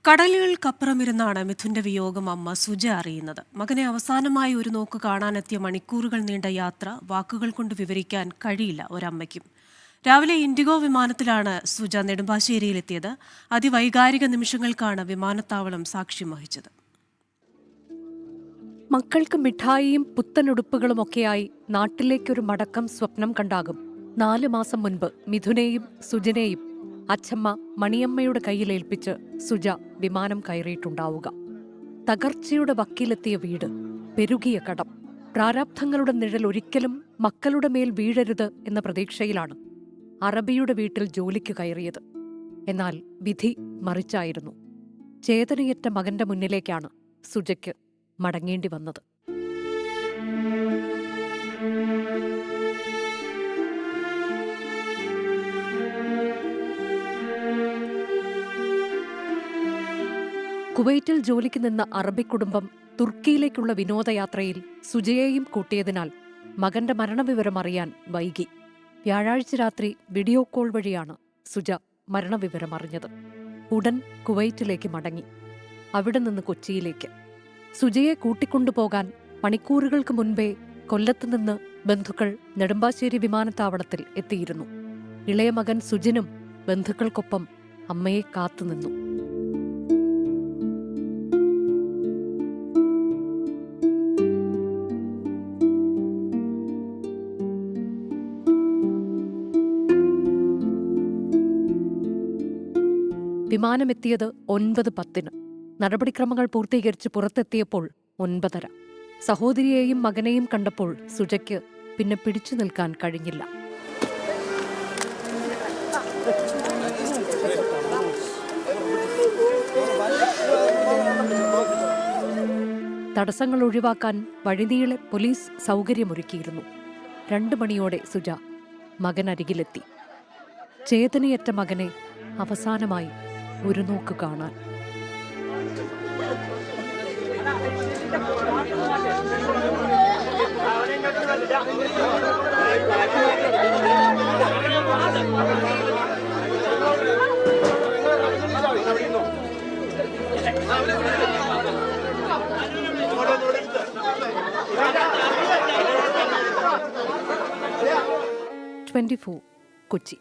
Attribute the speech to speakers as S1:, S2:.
S1: കടലുകൾക്കപ്പുറമിരുന്നാണ് മിഥുന്റെ വിയോഗം അമ്മ സുജ അറിയുന്നത്. മകനെ അവസാനമായി ഒരു നോക്ക് കാണാനെത്തിയ മണിക്കൂറുകൾ നീണ്ട യാത്ര വാക്കുകൾ കൊണ്ട് വിവരിക്കാൻ കഴിയില്ല ഒരമ്മയ്ക്കും. രാവിലെ ഇൻഡിഗോ വിമാനത്തിലാണ് സുജ നെടുമ്പാശ്ശേരിയിലെത്തിയത്. അതിവൈകാരിക നിമിഷങ്ങൾക്കാണ് വിമാനത്താവളം സാക്ഷ്യം വഹിച്ചത്.
S2: മക്കൾക്ക് മിഠായിയും പുത്തനുടുപ്പുകളുമൊക്കെയായി നാട്ടിലേക്കൊരു മടക്കം സ്വപ്നം കണ്ടാകും 4 മാസം മുൻപ് മിഥുനെയും സുജനെയും അച്ഛമ്മ മണിയമ്മയുടെ കയ്യിലേൽപ്പിച്ച് സുജ വിമാനം കയറിയിട്ടുണ്ടാവുക. തകർച്ചയുടെ വക്കിലെത്തിയ വീട്, പെരുകിയ കടം, പ്രാരാബ്ധങ്ങളുടെ നിഴൽ ഒരിക്കലും മക്കളുടെ മേൽ വീഴരുത് എന്ന പ്രതീക്ഷയിലാണ് അറബിയുടെ വീട്ടിൽ ജോലിക്ക് കയറിയത്. എന്നാൽ വിധി മറിച്ചായിരുന്നു. ചേതനയറ്റ മകന്റെ മുന്നിലേക്കാണ് സുജയ്ക്ക് മടങ്ങേണ്ടി വന്നത്. കുവൈറ്റിൽ ജോലിക്ക് നിന്ന അറബി കുടുംബം തുർക്കിയിലേക്കുള്ള വിനോദയാത്രയിൽ സുജയെയും കൂട്ടിയതിനാൽ മകന്റെ മരണവിവരം അറിയാൻ വൈകി. വ്യാഴാഴ്ച രാത്രി വീഡിയോ കോൾ വഴിയാണ് സുജ മരണവിവരം അറിഞ്ഞത്. ഉടൻ കുവൈറ്റിലേക്ക് മടങ്ങി, അവിടെ നിന്ന് കൊച്ചിയിലേക്ക്. സുജയെ കൂട്ടിക്കൊണ്ടുപോകാൻ മണിക്കൂറുകൾക്ക് മുൻപേ കൊല്ലത്തുനിന്ന് ബന്ധുക്കൾ നെടുമ്പാശ്ശേരി വിമാനത്താവളത്തിൽ എത്തിയിരുന്നു. ഇളയ മകൻ സുജിനും ബന്ധുക്കൾക്കൊപ്പം അമ്മയെ കാത്തുനിന്നു. വിമാനമെത്തിയത് 9:10. നടപടിക്രമങ്ങൾ പൂർത്തീകരിച്ച് പുറത്തെത്തിയപ്പോൾ 9:30. സഹോദരിയെയും മകനെയും കണ്ടപ്പോൾ സുജയ്ക്ക് പിന്നെ പിടിച്ചു നിൽക്കാൻ കഴിഞ്ഞില്ല. തടസ്സങ്ങൾ ഒഴിവാക്കാൻ വഴിനീളെ പോലീസ് സൗകര്യമൊരുക്കിയിരുന്നു. 2 മണിയോടെ സുജ മകനരികിലെത്തി. ചേതനയറ്റ മകനെ അവസാനമായി ഒരു നോക്ക് കാണാൻ. കൊച്ചി.